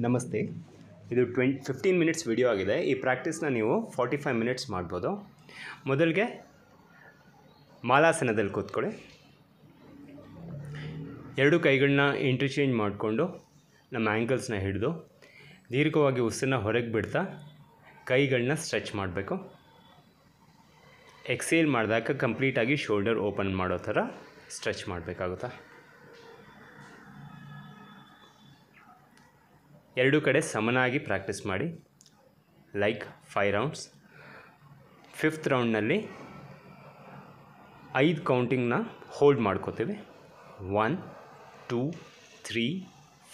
ನಮಸ್ತೆ. ಇದು 15 minutes video ಆಗಿದೆ. ಈ ಪ್ರಾಕ್ಟೀಸ್ನ ನೀವು 45 ಮಿನಿಟ್ಸ್ ಮಾಡ್ಬೋದು. ಮೊದಲಿಗೆ ಮಾಲಾಸನದಲ್ಲಿ ಕೂತ್ಕೊಳ್ಳಿ. ಎರಡು ಕೈಗಳನ್ನ ಇಂಟರ್ಚೇಂಜ್ ಮಾಡಿಕೊಂಡು ನಮ್ಮ ಆ್ಯಂಕಲ್ಸ್ನ ಹಿಡಿದು ದೀರ್ಘವಾಗಿ ಉಸಿರನ್ನ ಹೊರಗೆ ಬಿಡ್ತಾ ಕೈಗಳನ್ನ ಸ್ಟ್ರೆಚ್ ಮಾಡಬೇಕು. ಎಕ್ಸೇಲ್ ಮಾಡಿದಾಗ ಕಂಪ್ಲೀಟಾಗಿ ಶೋಲ್ಡರ್ ಓಪನ್ ಮಾಡೋ ಥರ ಸ್ಟ್ರೆಚ್ ಮಾಡಬೇಕಾಗುತ್ತಾ. ಎರಡೂ ಕಡೆ ಸಮನಾಗಿ ಪ್ರಾಕ್ಟೀಸ್ ಮಾಡಿ. Like 5 rounds. 5th ರೌಂಡ್ನಲ್ಲಿ 5 ಕೌಂಟಿಂಗ್ನ ಹೋಲ್ಡ್ ಮಾಡ್ಕೋತೀವಿ. 1 2 3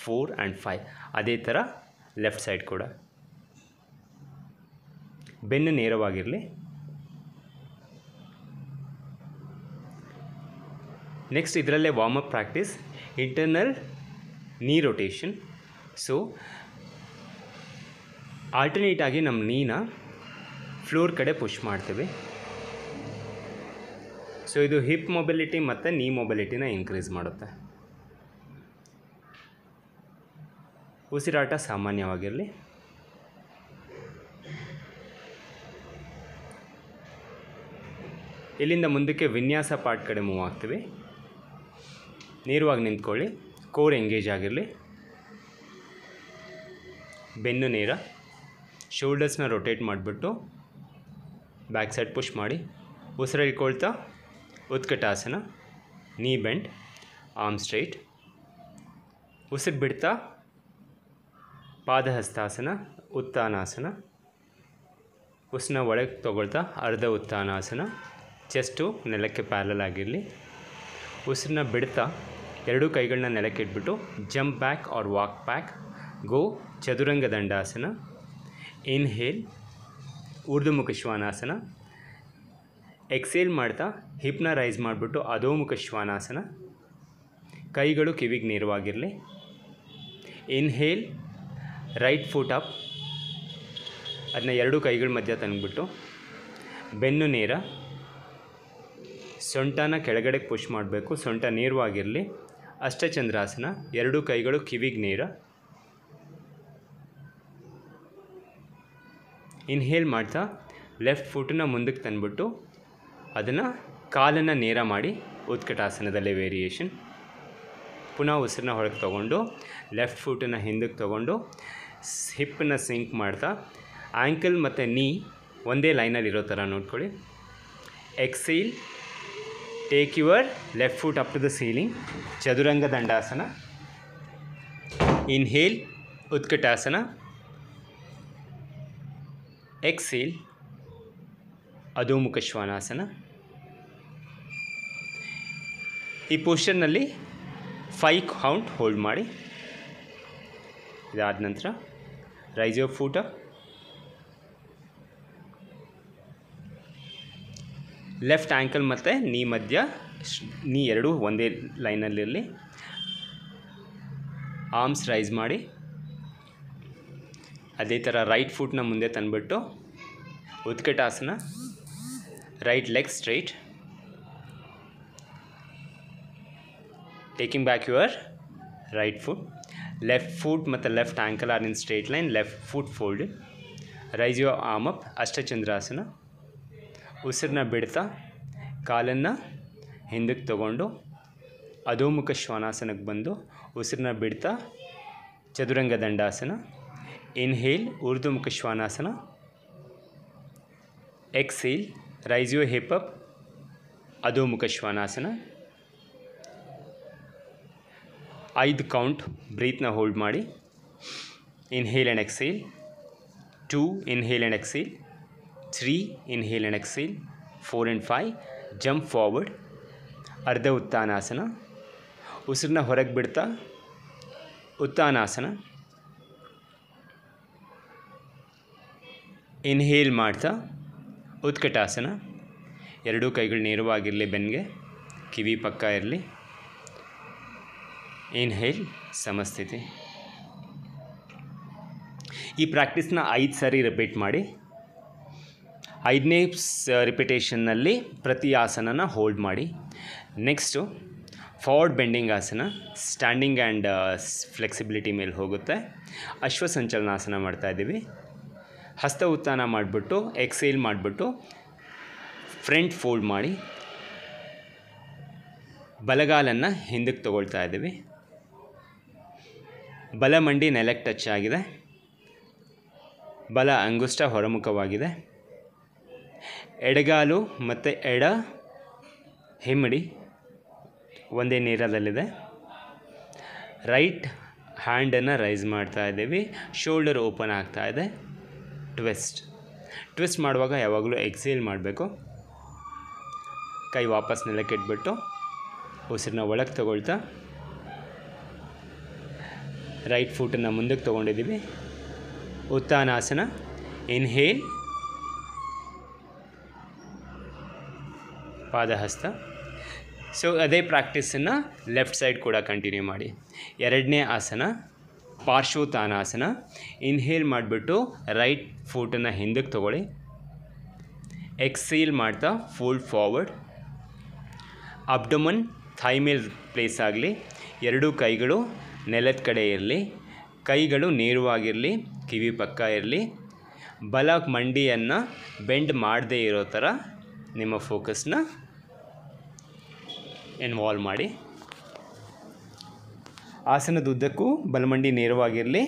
4 ಆ್ಯಂಡ್ 5. ಅದೇ ಥರ ಲೆಫ್ಟ್ ಸೈಡ್ ಕೂಡ. ಬೆನ್ನು ನೇರವಾಗಿರಲಿ. ನೆಕ್ಸ್ಟ್ ಇದರಲ್ಲೇ ವಾರ್ಮಪ್ ಪ್ರಾಕ್ಟೀಸ್, ಇಂಟರ್ನಲ್ ನೀ ರೊಟೇಷನ್. ಸೊ ಆಲ್ಟರ್ನೇಟ್ ಆಗಿ ನಮ್ಮ ನೀನ ಫ್ಲೋರ್ ಕಡೆ ಪುಷ್ ಮಾಡ್ತೀವಿ. ಸೊ ಇದು ಹಿಪ್ ಮೊಬಿಲಿಟಿ ಮತ್ತು ನೀ ಮೊಬಿಲಿಟಿನ ಇನ್ಕ್ರೀಸ್ ಮಾಡುತ್ತೆ. ಉಸಿರಾಟ ಸಾಮಾನ್ಯವಾಗಿರಲಿ. ಇಲ್ಲಿಂದ ಮುಂದಕ್ಕೆ ವಿನ್ಯಾಸ ಪಾರ್ಟ್ ಕಡೆ ಮೂವ್ ಆಗ್ತೀವಿ. ನೇರವಾಗಿ ನಿಂತ್ಕೊಳ್ಳಿ. ಕೋರ್ ಎಂಗೇಜ್ ಆಗಿರಲಿ. ಬೆನ್ನು ನೇರ. ಶೋಲ್ಡರ್ಸ್ನ ರೊಟೇಟ್ ಮಾಡಿಬಿಟ್ಟು ಬ್ಯಾಕ್ ಸೈಡ್ ಪುಷ್ ಮಾಡಿ. ಉಸಿರು ಇಟ್ಕೊಳ್ತಾ ಉತ್ಕಟಾಸನ, ನೀ ಬೆಂಡ್, ಆರ್ಮ್ ಸ್ಟ್ರೈಟ್. ಉಸಿರು ಬಿಡ್ತಾ ಪಾದಹಸ್ತಾಸನ, ಉತ್ತಾನಾಸನ. ಉಸಿರನ್ನ ಒಳಗೆ ತೊಗೊಳ್ತಾ ಅರ್ಧ ಉತ್ತಾನಾಸನ. ಚೆಸ್ಟು ನೆಲಕ್ಕೆ ಪ್ಯಾರಲ್ ಆಗಿರಲಿ. ಉಸಿರನ್ನ ಬಿಡ್ತಾ ಎರಡೂ ಕೈಗಳನ್ನ ನೆಲಕ್ಕೆ ಇಟ್ಬಿಟ್ಟು jump back or walk back. Go Chaturanga Dandasana. Inhale Urdhvamukha Svanasana. Exhale ಮಾಡ್ತಾ ಹಿಪ್ನ ರೈಸ್ ಮಾಡಿಬಿಟ್ಟು ಅಧೋಮುಖ ಶ್ವಾನಾಸನ. ಕೈಗಳು ಕಿವಿಗೆ ನೇರವಾಗಿರಲಿ. Inhale right foot up. ಅದನ್ನ ಎರಡೂ ಕೈಗಳ ಮಧ್ಯ ತಂದುಬಿಟ್ಟು ಬೆನ್ನು ನೇರ. ಸೊಂಟನ ಕೆಳಗಡೆ ಪುಷ್ ಮಾಡಬೇಕು. ಸೊಂಟ ನೇರವಾಗಿರಲಿ. ಅಷ್ಟಚಂದ್ರಾಸನ. ಎರಡೂ ಕೈಗಳು ಕಿವಿಗೆ ನೇರ. ಇನ್ಹೇಲ್ ಮಾಡ್ತಾ ಲೆಫ್ಟ್ ಫುಟನ್ನ ಮುಂದಕ್ಕೆ ತಂದುಬಿಟ್ಟು ಅದನ್ನು ಕಾಲನ್ನು ನೇರ ಮಾಡಿ ಉತ್ಕಟಾಸನದಲ್ಲೇ ವೇರಿಯೇಷನ್. ಪುನಃ ಉಸಿರನ್ನ ಹೊರಗೆ ತೊಗೊಂಡು ಲೆಫ್ಟ್ ಫುಟನ್ನು ಹಿಂದಕ್ಕೆ ತೊಗೊಂಡು ಹಿಪ್ಪನ್ನು ಸಿಂಕ್ ಮಾಡ್ತಾ ಆ್ಯಂಕಲ್ ಮತ್ತು ನೀ ಒಂದೇ ಲೈನಲ್ಲಿರೋ ಥರ ನೋಡ್ಕೊಳ್ಳಿ. Exhale, take your left foot up to the ceiling, Chaturanga Dandasana. Inhale Utkatasana. Exhale Adhomukha Svanasana. ಈ ಪೋಸ್ಚರ್ನಲ್ಲಿ 5 ಕೌಂಟ್ ಹೋಲ್ಡ್ ಮಾಡಿ. ಇದಾದ ನಂತರ raise your foot up. Left ankle ಮತ್ತು ನೀ ಮಧ್ಯ ನೀ ಎರಡೂ ಒಂದೇ ಲೈನಲ್ಲಿರಲಿ. ಆರ್ಮ್ಸ್ ರೈಸ್ ಮಾಡಿ. ಅದೇ ಥರ ರೈಟ್ ಫುಟ್ನ ಮುಂದೆ ತಂದುಬಿಟ್ಟು Utkatasana. Right leg straight. Taking back your right foot. Left foot ಮತ್ತು left ankle are in straight line. Left foot folded. Raise your arm up, Ashtachandrasana. ಉಸಿರನ್ನ ಬಿಡ್ತಾ ಕಾಲನ್ನು ಹಿಂದಕ್ಕೆ ತಗೊಂಡು ಅಧೋಮುಖ ಶ್ವಾನಾಸನಕ್ಕೆ ಬಂದು ಉಸಿರನ್ನ ಬಿಡ್ತಾ Chaturanga Dandasana. Inhale Urdhvamukha Svanasana. Exhale raise your hip up, Adhomukha Svanasana. 5 count ಬ್ರೀತ್ನ ಹೋಲ್ಡ್ ಮಾಡಿ. Inhale and exhale. 2 inhale and exhale. 3 inhale and exhale. 4 and 5 jump forward, Ardha Uttanasana. ಉಸಿರನ್ನ ಹೊರಗೆ ಬಿಡ್ತಾ ಉತ್ತಾನಾಸನ. ಇನ್ಹೇಲ್ ಮಾಡ್ತಾ ಉತ್ಕಟಾಸನ. ಎರಡೂ ಕೈಗಳು ನೇರವಾಗಿರಲಿ. ಬೆನ್ನಿಗೆ ಕಿವಿ ಪಕ್ಕ ಇರಲಿ. ಇನ್ಹೇಲ್ ಸಮಸ್ಥಿತಿ. ಈ ಪ್ರಾಕ್ಟೀಸ್ನ 5 ಸಾರಿ ರಿಪೀಟ್ ಮಾಡಿ. 5ನೇ ರಿಪಿಟೇಷನ್ನಲ್ಲಿ ಪ್ರತಿ ಆಸನನ ಹೋಲ್ಡ್ ಮಾಡಿ. ನೆಕ್ಸ್ಟು ಫಾರ್ವರ್ಡ್ ಬೆಂಡಿಂಗ್ ಆಸನ, ಸ್ಟ್ಯಾಂಡಿಂಗ್ ಆ್ಯಂಡ್ ಫ್ಲೆಕ್ಸಿಬಿಲಿಟಿ ಮೇಲೆ ಹೋಗುತ್ತೆ. ಅಶ್ವಸಂಚಲನಾಸನ ಮಾಡ್ತಾಯಿದ್ದೀವಿ. ಹಸ್ತ ಉತ್ಥಾನ ಮಾಡಿಬಿಟ್ಟು ಎಕ್ಸೇಲ್ ಮಾಡಿಬಿಟ್ಟು ಫ್ರಂಟ್ ಫೋಲ್ಡ್ ಮಾಡಿ ಬಲಗಾಲನ್ನು ಹಿಂದಕ್ಕೆ ತೊಗೊಳ್ತಾ ಇದ್ದೀವಿ. ಬಲ ಮಂಡಿ ನೆಲಕ್ಕೆ ಟಚ್ ಆಗಿದೆ. ಬಲ ಅಂಗುಷ್ಟ ಹೊರಮುಖವಾಗಿದೆ. ಎಡಗಾಲು ಮತ್ತು ಎಡ ಹಿಮ್ಮಡಿ ಒಂದೇ ನೇರದಲ್ಲಿದೆ. ರೈಟ್ ಹ್ಯಾಂಡನ್ನು ರೈಸ್ ಮಾಡ್ತಾ ಇದ್ದೀವಿ. ಶೋಲ್ಡರ್ ಓಪನ್ ಆಗ್ತಾ ಇದೆ. ಟ್ವಿಸ್ಟ್ ಮಾಡುವಾಗ ಯಾವಾಗಲೂ ಎಕ್ಸೇಲ್ ಮಾಡಬೇಕು. ಕೈ ವಾಪಸ್ ನೆಲಕ್ಕೆ ಇಟ್ಬಿಟ್ಟು ಉಸಿರನ್ನ ಒಳಗೆ ತಗೊಳ್ತಾ ರೈಟ್ ಫುಟನ್ನು ಮುಂದಕ್ಕೆ ತೊಗೊಂಡಿದ್ದೀವಿ. ಉತ್ಥಾನಾಸನ. ಇನ್ಹೇಲ್, ಪಾದಹಸ್ತ. ಸೊ ಅದೇ ಪ್ರಾಕ್ಟೀಸನ್ನು ಲೆಫ್ಟ್ ಸೈಡ್ ಕೂಡ ಕಂಟಿನ್ಯೂ ಮಾಡಿ. ಎರಡನೇ ಆಸನ ಪಾರ್ಶ್ವೋತ್ಥಾನಾಸನ. ಇನ್ಹೇಲ್ ಮಾಡಿಬಿಟ್ಟು ರೈಟ್ ಫುಟನ್ನು ಹಿಂದಕ್ಕೆ ತೊಗೊಳ್ಳಿ. ಎಕ್ಸೇಲ್ ಮಾಡ್ತಾ ಫೋಲ್ಡ್ ಫಾರ್ವರ್ಡ್. ಅಬ್ಡಮನ್ ಥೈ ಮೇಲೆ ಪ್ಲೇಸ್ ಆಗಲಿ. ಎರಡೂ ಕೈಗಳು ನೆಲದ ಕಡೆ ಇರಲಿ. ಕೈಗಳು ನೇರವಾಗಿರಲಿ, ಕಿವಿ ಪಕ್ಕ ಇರಲಿ. ಬಲ ಮಂಡಿಯನ್ನು ಬೆಂಡ್ ಮಾಡದೇ ಇರೋ ಥರ ನಿಮ್ಮ ಫೋಕಸ್ನ ಇನ್ವಾಲ್ವ್ ಮಾಡಿ. ಆಸನದ ಉದ್ದಕ್ಕೂ ಬಲಮಂಡಿ ನೇರವಾಗಿರಲಿ.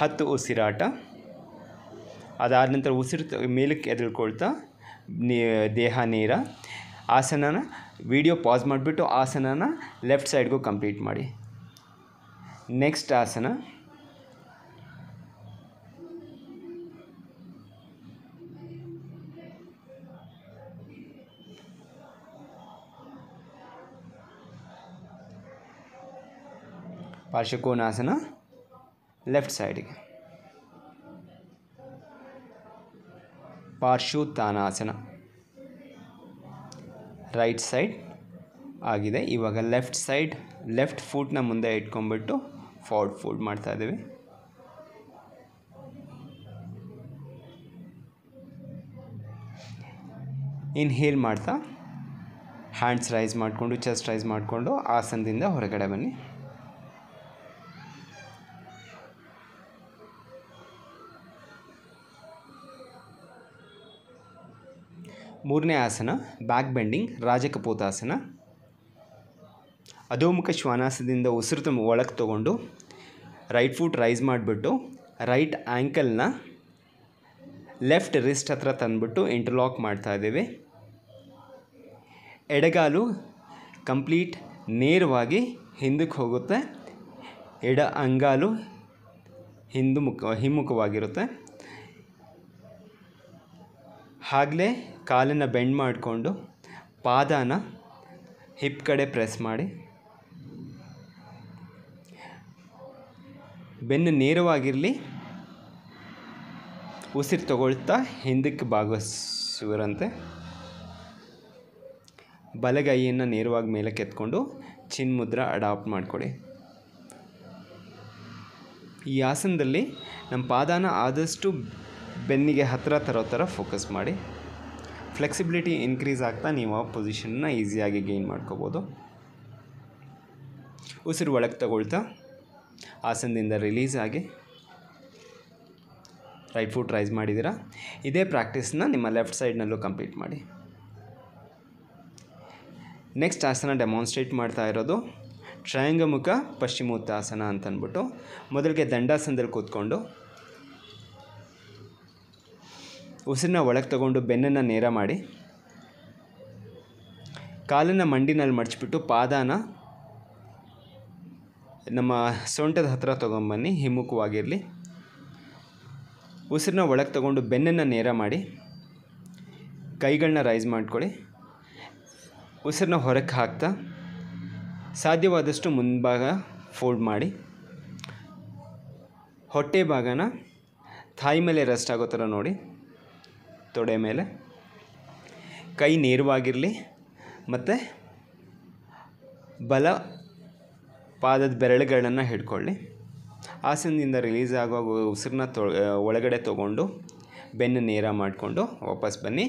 10 ಉಸಿರಾಟ. ಅದಾದ ನಂತರ ಉಸಿರು ಮೇಲಕ್ಕೆ ಎದುರ್ಕೊಳ್ತಾ ದೇಹ ನೇರ. ಆಸನನ ವಿಡಿಯೋ ಪಾಸ್ ಮಾಡಿಬಿಟ್ಟು ಆಸನನ ಲೆಫ್ಟ್ ಸೈಡ್ಗೂ ಕಂಪ್ಲೀಟ್ ಮಾಡಿ. ನೆಕ್ಸ್ಟ್ ಆಸನ ಪಾರ್ಶ್ವಕೋನಾಸನ, ಲೆಫ್ಟ್ ಸೈಡಿಗೆ. ಪಾರ್ಶ್ವೋತ್ಥಾನಾಸನ ರೈಟ್ ಸೈಡ್ ಆಗಿದೆ. ಇವಾಗ ಲೆಫ್ಟ್ ಫುಟ್ನ ಮುಂದೆ ಇಟ್ಕೊಂಡ್ಬಿಟ್ಟು ಫಾರ್ವರ್ಡ್ ಫೋಲ್ಡ್ ಮಾಡ್ತಾ ಇದ್ದೀವಿ. ಇನ್ಹೇಲ್ ಮಾಡ್ತಾ ಹ್ಯಾಂಡ್ಸ್ ರೈಸ್ ಮಾಡಿಕೊಂಡು ಚೆಸ್ಟ್ ರೈಸ್ ಮಾಡಿಕೊಂಡು ಆಸನದಿಂದ ಹೊರಗಡೆ ಬನ್ನಿ. ಮೂರನೇ ಆಸನ ಬ್ಯಾಕ್ ಬೆಂಡಿಂಗ್ ರಾಜಕಪೋತಾಸನ. ಅಧೋಮುಖ ಶ್ವಾನಾಸನದಿಂದ ಉಸಿರು ಒಳಗೆ ತೊಗೊಂಡು ರೈಟ್ ಫುಟ್ ರೈಸ್ ಮಾಡಿಬಿಟ್ಟು ರೈಟ್ ಆ್ಯಂಕಲ್ನ ಲೆಫ್ಟ್ ರಿಸ್ಟ್ ಹತ್ರ ತಂದುಬಿಟ್ಟು ಇಂಟರ್ಲಾಕ್ ಮಾಡ್ತಾ ಇದ್ದೀವಿ. ಎಡಗಾಲು ಕಂಪ್ಲೀಟ್ ನೇರವಾಗಿ ಹಿಂದಕ್ಕೆ ಹೋಗುತ್ತೆ. ಎಡ ಅಂಗಾಲು ಹಿಮ್ಮುಖವಾಗಿರುತ್ತೆ. ಆಗಲೇ ಕಾಲನ್ನು ಬೆಂಡ್ ಮಾಡಿಕೊಂಡು ಪಾದನ ಹಿಪ್ ಕಡೆ ಪ್ರೆಸ್ ಮಾಡಿ. ಬೆನ್ನು ನೇರವಾಗಿರಲಿ. ಉಸಿರು ತಗೊಳ್ತಾ ಹಿಂದಕ್ಕೆ ಭಾಗವಹಿಸುವರಂತೆ. ಬಲಗೈಯನ್ನು ನೇರವಾಗಿ ಮೇಲಕ್ಕೆ ಎತ್ಕೊಂಡು ಚಿನ್ ಮುದ್ರಾ ಅಡಾಪ್ಟ್ ಮಾಡಿಕೊಡಿ. ಈ ಆಸನದಲ್ಲಿ ನಮ್ಮ ಪಾದನ ಆದಷ್ಟು ಬೆನ್ನಿಗೆ ಹತ್ತಿರ ತರೋ ಥರ ಫೋಕಸ್ ಮಾಡಿ. ಫ್ಲೆಕ್ಸಿಬಿಲಿಟಿ ಇನ್ಕ್ರೀಸ್ ಆಗ್ತಾ ನೀವು ಆ ಪೊಸಿಷನ್ನ ಈಸಿಯಾಗಿ ಗೇನ್ ಮಾಡ್ಕೋಬೋದು. ಉಸಿರು ಒಳಗೆ ತಗೊಳ್ತಾ ಆಸನದಿಂದ ರಿಲೀಸ್ ಆಗಿ ರೈಟ್ ಫುಟ್ ರೈಸ್ ಮಾಡಿದ್ದೀರಾ. ಇದೇ ಪ್ರಾಕ್ಟೀಸ್ನ ನಿಮ್ಮ ಲೆಫ್ಟ್ ಸೈಡ್ನಲ್ಲೂ ಕಂಪ್ಲೀಟ್ ಮಾಡಿ. ನೆಕ್ಸ್ಟ್ ಆಸನ ಡೆಮಾನ್ಸ್ಟ್ರೇಟ್ ಮಾಡ್ತಾ ಇರೋದು ತ್ರಯಂಗಮುಖ ಪಶ್ಚಿಮೋತ್ತಾಸನ ಅಂತಂದ್ಬಿಟ್ಟು. ಮೊದಲಿಗೆ ದಂಡಾಸನದಲ್ಲಿ ಕೂತ್ಕೊಂಡು ಉಸಿರನ್ನ ಒಳಗೆ ತಗೊಂಡು ಬೆನ್ನನ್ನು ನೇರ ಮಾಡಿ. ಕಾಲನ್ನು ಮಂಡಿನಲ್ಲಿ ಮಡಚಿಬಿಟ್ಟು ಪಾದನ ನಮ್ಮ ಸೊಂಟದ ಹತ್ತಿರ ತೊಗೊಂಬನ್ನಿ, ಹಿಮ್ಮುಖವಾಗಿರಲಿ. ಉಸಿರನ್ನ ಒಳಗೆ ತಗೊಂಡು ಬೆನ್ನನ್ನು ನೇರ ಮಾಡಿ. ಕೈಗಳನ್ನ ರೈಸ್ ಮಾಡ್ಕೊಳ್ಳಿ. ಉಸಿರನ್ನ ಹೊರಕ್ಕೆ ಹಾಕ್ತಾ ಸಾಧ್ಯವಾದಷ್ಟು ಮುಂಭಾಗ ಫೋಲ್ಡ್ ಮಾಡಿ. ಹೊಟ್ಟೆ ಭಾಗನ ಥಾಯ್ ಮೇಲೆ ರೆಸ್ಟ್ ಆಗೋ ಥರ ನೋಡಿ. ತೊಡೆ ಮೇಲೆ ಕೈ ನೇರವಾಗಿರಲಿ ಮತ್ತು ಬಲ ಪಾದದ ಬೆರಳುಗಳನ್ನು ಹಿಡ್ಕೊಳ್ಳಿ. ಆಸನದಿಂದ ರಿಲೀಸ್ ಆಗುವಾಗ ಉಸಿರನ್ನ ಒಳಗಡೆ ತೊಗೊಂಡು ಬೆನ್ನು ನೇರ ಮಾಡಿಕೊಂಡು ವಾಪಸ್ ಬನ್ನಿ.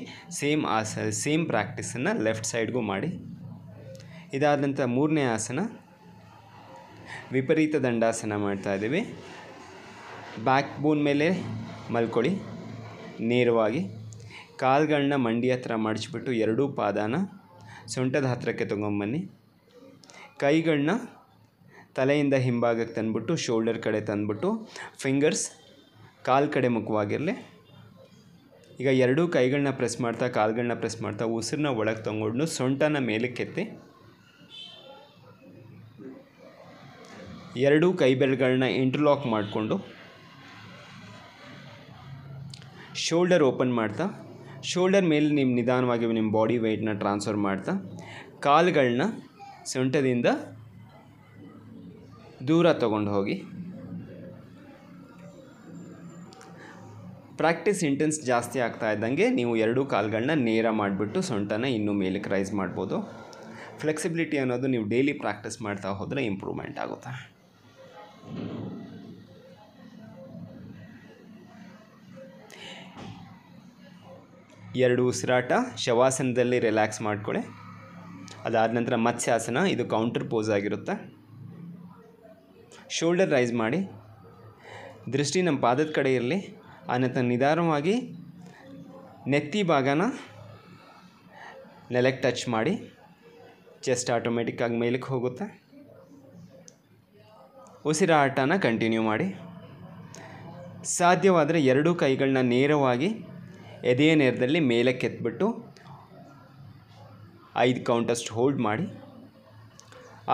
ಸೇಮ್ ಪ್ರಾಕ್ಟೀಸನ್ನು ಲೆಫ್ಟ್ ಸೈಡ್ಗೂ ಮಾಡಿ. ಇದಾದ ನಂತರ ಮೂರನೇ ಆಸನ ವಿಪರೀತ ದಂಡಾಸನ ಮಾಡ್ತಾ ಇದ್ದೀವಿ. ಬ್ಯಾಕ್ ಬೋನ್ ಮೇಲೆ ಮಲ್ಕೊಳ್ಳಿ ನೇರವಾಗಿ. ಕಾಲುಗಳನ್ನ ಮಂಡಿ ಹತ್ರ ಮಡಚಿಬಿಟ್ಟು ಎರಡೂ ಪಾದಾನ ಸೊಂಟದ ಹತ್ತಿರಕ್ಕೆ ತೊಗೊಂಬನ್ನಿ. ಕೈಗಳನ್ನ ತಲೆಯಿಂದ ಹಿಂಭಾಗಕ್ಕೆ ತಂದುಬಿಟ್ಟು ಶೋಲ್ಡರ್ ಕಡೆ ತಂದುಬಿಟ್ಟು ಫಿಂಗರ್ಸ್ ಕಾಲು ಕಡೆ ಮುಖವಾಗಿರಲಿ. ಈಗ ಎರಡೂ ಕೈಗಳನ್ನ ಪ್ರೆಸ್ ಮಾಡ್ತಾ ಕಾಲುಗಳನ್ನ ಪ್ರೆಸ್ ಮಾಡ್ತಾ ಉಸಿರನ್ನ ಒಳಗೆ ತೊಗೊಂಡು ಸೊಂಟನ ಮೇಲಕ್ಕೆತ್ತಿ ಎರಡೂ ಕೈ ಬೆರಳುಗಳನ್ನ ಇಂಟರ್ಲಾಕ್ ಮಾಡಿಕೊಂಡು ಶೋಲ್ಡರ್ ಓಪನ್ ಮಾಡ್ತಾ ಶೋಲ್ಡರ್ ಮೇಲೆ ನಿಮ್ಮ ನಿಧಾನವಾಗಿ ನಿಮ್ಮ ಬಾಡಿ ವೆಯ್ಟನ್ನ ಟ್ರಾನ್ಸ್ಫರ್ ಮಾಡ್ತಾ ಕಾಲುಗಳನ್ನ ಸೊಂಟದಿಂದ ದೂರ ತಗೊಂಡು ಹೋಗಿ. ಪ್ರಾಕ್ಟೀಸ್ ಇಂಟೆನ್ಸ್ ಜಾಸ್ತಿ ಆಗ್ತಾ ಇದ್ದಂಗೆ ನೀವು ಎರಡೂ ಕಾಲುಗಳನ್ನ ನೇರ ಮಾಡಿಬಿಟ್ಟು ಸೊಂಟನ ಇನ್ನೂ ಮೇಲಕ್ಕೆ ರೈಸ್ ಮಾಡ್ಬೋದು. ಫ್ಲೆಕ್ಸಿಬಿಲಿಟಿ ಅನ್ನೋದು ನೀವು ಡೈಲಿ ಪ್ರಾಕ್ಟೀಸ್ ಮಾಡ್ತಾ ಹೋದರೆ ಇಂಪ್ರೂವ್ಮೆಂಟ್ ಆಗುತ್ತೆ. ಎರಡು ಉಸಿರಾಟ ಶವಾಸನದಲ್ಲಿ ರಿಲ್ಯಾಕ್ಸ್ ಮಾಡ್ಕೊಳ್ಳಿ. ಅದಾದ ನಂತರ ಮತ್ಸ್ಯಾಸನ, ಇದು ಕೌಂಟರ್ ಪೋಸ್ ಆಗಿರುತ್ತೆ. ಶೋಲ್ಡರ್ ರೈಸ್ ಮಾಡಿ, ದೃಷ್ಟಿ ನಮ್ಮ ಪಾದದ ಕಡೆ ಇರಲಿ. ಆನಂತರ ನಿಧಾನವಾಗಿ ನೆತ್ತಿ ಭಾಗನ ನೆಲಕ್ಕೆ ಟಚ್ ಮಾಡಿ ಚೆಸ್ಟ್ ಆಟೋಮೆಟಿಕ್ಕಾಗಿ ಮೇಲಕ್ಕೆ ಹೋಗುತ್ತೆ. ಉಸಿರಾಟನ ಕಂಟಿನ್ಯೂ ಮಾಡಿ. ಸಾಧ್ಯವಾದರೆ ಎರಡೂ ಕೈಗಳನ್ನ ನೇರವಾಗಿ ಎದೆಯ ನೇರದಲ್ಲಿ ಮೇಲಕ್ಕೆ ಎತ್ಬಿಟ್ಟು 5 ಕೌಂಟಷ್ಟು ಹೋಲ್ಡ್ ಮಾಡಿ.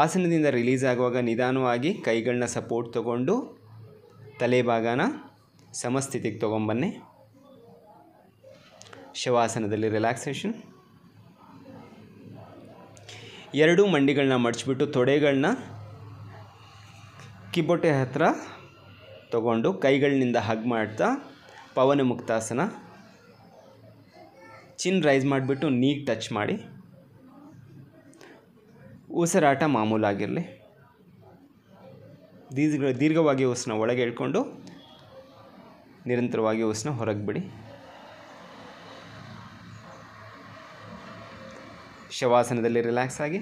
ಆಸನದಿಂದ ರಿಲೀಸ್ ಆಗುವಾಗ ನಿಧಾನವಾಗಿ ಕೈಗಳನ್ನ ಸಪೋರ್ಟ್ ತೊಗೊಂಡು ತಲೆ ಭಾಗನ ಸಮಸ್ಥಿತಿಗೆ ತೊಗೊಂಬನ್ನಿ. ಶವಾಸನದಲ್ಲಿ ರಿಲ್ಯಾಕ್ಸೇಷನ್. ಎರಡೂ ಮಂಡಿಗಳನ್ನ ಮಡಚಿಬಿಟ್ಟು ತೊಡೆಗಳನ್ನ ಕಿಬ್ಬೊಟ್ಟೆ ಹತ್ತಿರ ತಗೊಂಡು ಕೈಗಳಿಂದ ಹಗ್ ಮಾಡ್ತಾ ಪವನ ಮುಕ್ತಾಸನ. ಚಿನ್ ರೈಸ್ ಮಾಡಿಬಿಟ್ಟು ನೀಗ್ ಟಚ್ ಮಾಡಿ. ಉಸಿರಾಟ ಮಾಮೂಲಾಗಿರಲಿ. ದೀರ್ಘವಾಗಿ ಉಸಿರನ್ನ ಒಳಗೆ ಎಳ್ಕೊಂಡು ನಿರಂತರವಾಗಿ ಉಸಿರನ್ನ ಹೊರಗೆ ಬಿಡಿ. ಶವಾಸನದಲ್ಲಿ ರಿಲ್ಯಾಕ್ಸ್ ಆಗಿ.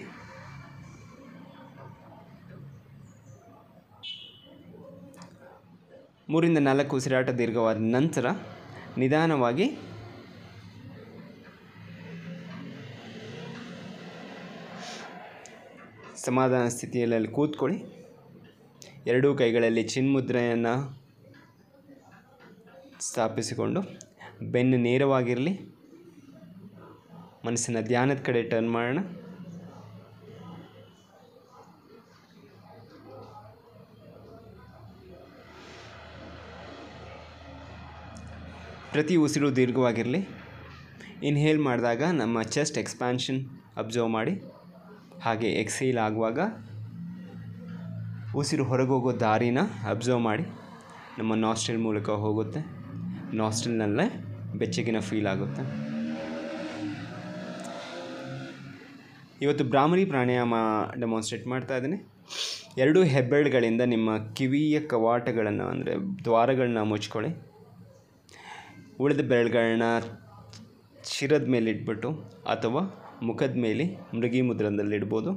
ಮೂರಿಂದ 4 ಉಸಿರಾಟ ದೀರ್ಘವಾದ ನಂತರ ನಿಧಾನವಾಗಿ ಸಮಾಧಾನ ಸ್ಥಿತಿಯಲ್ಲಿ ಕೂತ್ಕೊಳ್ಳಿ. ಎರಡೂ ಕೈಗಳಲ್ಲಿ ಚಿನ್ಮುದ್ರೆಯನ್ನು ಸ್ಥಾಪಿಸಿಕೊಂಡು ಬೆನ್ನು ನೇರವಾಗಿರಲಿ. ಮನಸ್ಸನ್ನು ಧ್ಯಾನದ ಕಡೆ ಟರ್ನ್ ಮಾಡೋಣ. ಪ್ರತಿ ಉಸಿರು ದೀರ್ಘವಾಗಿರಲಿ. ಇನ್ಹೇಲ್ ಮಾಡಿದಾಗ ನಮ್ಮ ಚೆಸ್ಟ್ ಎಕ್ಸ್ಪ್ಯಾನ್ಷನ್ ಅಬ್ಸರ್ವ್ ಮಾಡಿ. ಹಾಗೆ ಎಕ್ಸೇಲ್ ಆಗುವಾಗ ಉಸಿರು ಹೊರಗೋಗೋ ದಾರಿನ ಅಬ್ಸರ್ವ್ ಮಾಡಿ. ನಮ್ಮ ನಾಸ್ಟ್ರಿಲ್ ಮೂಲಕ ಹೋಗುತ್ತೆ. ನಾಸ್ಟ್ರಿಲ್ನಲ್ಲೇ ಬೆಚ್ಚಗಿನ ಫೀಲ್ ಆಗುತ್ತೆ. ಇವತ್ತು ಭ್ರಾಮರಿ ಪ್ರಾಣಾಯಾಮ ಡೆಮಾನ್ಸ್ಟ್ರೇಟ್ ಮಾಡ್ತಾ ಇದ್ದೀನಿ. ಎರಡೂ ಹೆಬ್ಬೆರಳುಗಳಿಂದ ನಿಮ್ಮ ಕಿವಿಯ ಕವಾಟಗಳನ್ನು ಅಂದರೆ ದ್ವಾರಗಳನ್ನ ಮುಚ್ಕೊಳ್ಳಿ. ಉಳಿದ ಬೆರಳುಗಳನ್ನ ಶಿರದ ಮೇಲೆ ಇಟ್ಬಿಟ್ಟು ಅಥವಾ ಮುಖದ ಮೇಲೆ ಮೃಗಿ ಮುದ್ರದಲ್ಲಿ ಇಡ್ಬೋದು.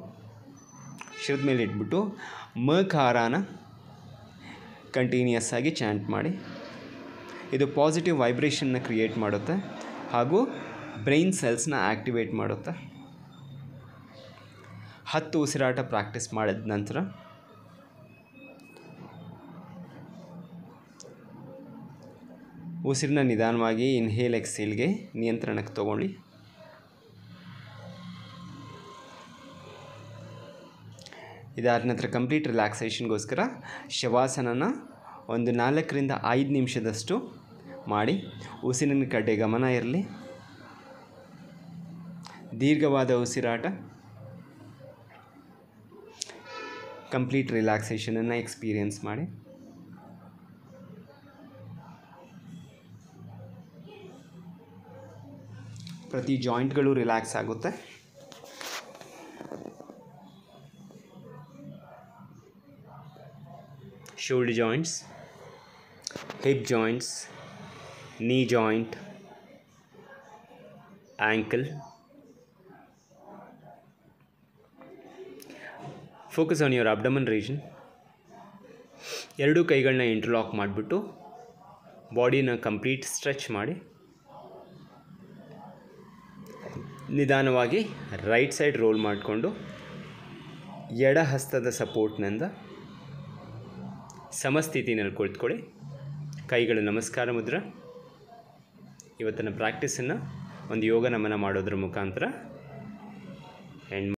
ಶಿರದ ಮೇಲೆ ಇಟ್ಬಿಟ್ಟು ಮಕಾರಾನ ಕಂಟಿನ್ಯೂಯಸ್ ಆಗಿ ಚಾಂಟ್ ಮಾಡಿ. ಇದು ಪಾಸಿಟಿವ್ ವೈಬ್ರೇಷನ್ನ ಕ್ರಿಯೇಟ್ ಮಾಡುತ್ತೆ ಹಾಗೂ ಬ್ರೈನ್ ಸೆಲ್ಸ್ನ ಆ್ಯಕ್ಟಿವೇಟ್ ಮಾಡುತ್ತೆ. 10 ಉಸಿರಾಟ ಪ್ರಾಕ್ಟೀಸ್ ಮಾಡಿದ ನಂತರ ಉಸಿರನ್ನ ನಿಧಾನವಾಗಿ ಇನ್ಹೇಲ್ ಎಕ್ಸೇಲ್ಗೆ ನಿಯಂತ್ರಣಕ್ಕೆ ತಗೊಳ್ಳಿ. ಇದಾದ ನಂತರ ಕಂಪ್ಲೀಟ್ ರಿಲ್ಯಾಕ್ಸೇಷನ್ಗೋಸ್ಕರ ಶವಾಸನನ ಒಂದು 4ರಿಂದ 5 ನಿಮಿಷದಷ್ಟು ಮಾಡಿ. ಉಸಿರಿನ ಕಡೆ ಗಮನ ಇರಲಿ. ದೀರ್ಘವಾದ ಉಸಿರಾಟ. ಕಂಪ್ಲೀಟ್ ರಿಲ್ಯಾಕ್ಸೇಷನನ್ನು ಎಕ್ಸ್ಪೀರಿಯನ್ಸ್ ಮಾಡಿ. ಪ್ರತಿ ಜಾಯಿಂಟ್ಗಳು ರಿಲ್ಯಾಕ್ಸ್ ಆಗುತ್ತೆ. Shoulder joints, hip joints, knee joint, ankle, focus on your abdomen region. ಎರಡೂ ಕೈಗಳನ್ನ ಇಂಟರ್ಲಾಕ್ ಮಾಡಿಬಿಟ್ಟು ಬಾಡಿನ ಕಂಪ್ಲೀಟ್ ಸ್ಟ್ರೆಚ್ ಮಾಡಿ ನಿಧಾನವಾಗಿ ರೈಟ್ ಸೈಡ್ ರೋಲ್ ಮಾಡಿಕೊಂಡು ಎಡ ಹಸ್ತದ ಸಪೋರ್ಟ್ನಿಂದ ಸಮಸ್ಥಿತಿನಲ್ಲಿ ಕುಳಿತುಕೊಳ್ಳಿ. ಕೈಗಳು ನಮಸ್ಕಾರ ಮುದ್ರೆ. ಇವತ್ತಿನ ಪ್ರಾಕ್ಟೀಸನ್ನು ಒಂದು ಯೋಗ ನಮನ ಮಾಡೋದ್ರ ಮುಖಾಂತರ ಎಂಡ್